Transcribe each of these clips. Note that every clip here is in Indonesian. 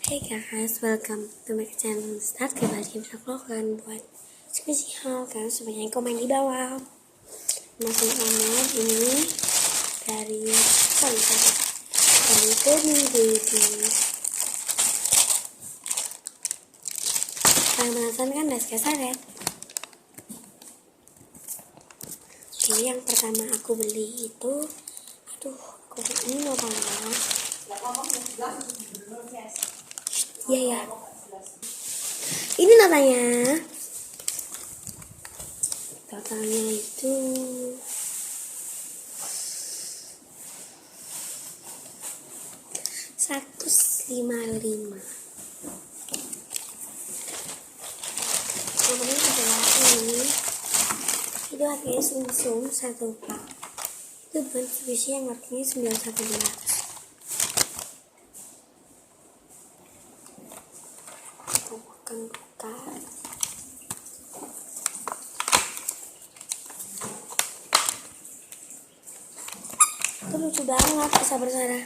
Hey guys, welcome to my channel. Start kembali vlog buat spesial kan, semuanya komen di bawah. Masih komen ini dari Community. Kalian penasaran kan das kasaret? Oke, yang pertama aku beli itu, ini namanya. Iya ya. Ini namanya. Totalnya itu 155. Namanya adalah ini. Itu harganya sum-sum 1 pak. Itu bukan spesies yang harganya 9.500. Akan buka. Itu lucu banget, bisa bersuara.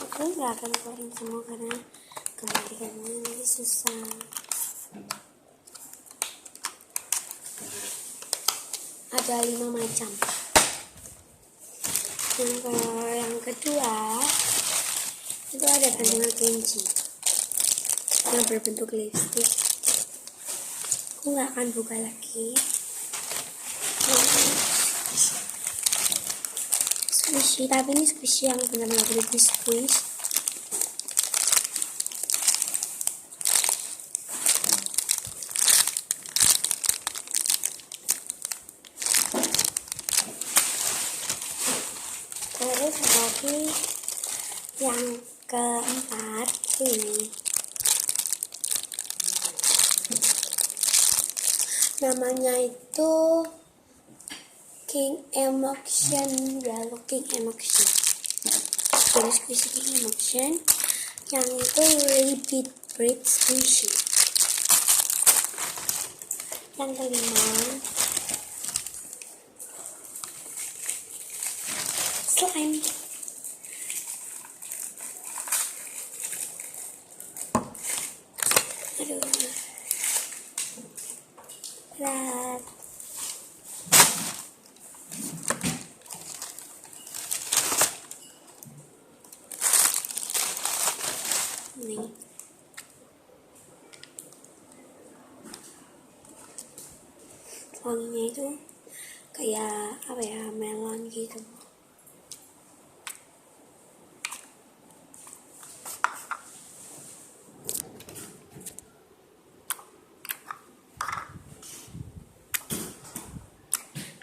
Aku nggak akan keluarin semua karena kembaliannya ini susah. Ada 5 macam. Yang kedua itu ada gantungan kunci yang berbentuk lipstick. Aku nggak akan buka lagi. Squishy, tapi ini squishy yang benar-benar lebih squish. Terus lagi yang keempat ini namanya itu King Emotion, King Emotion. Jadi squishy King Emotion yang itu repeat break squishy. Yang kelima slime. Aduh, berat. Nih. Wanginya itu kayak apa ya, melon gitu.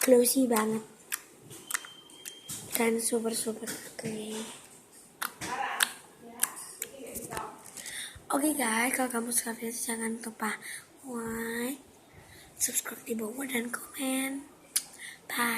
Glossy banget dan super clean. Oke guys, kalau kamu suka video jangan lupa like, subscribe di bawah dan komen. Bye.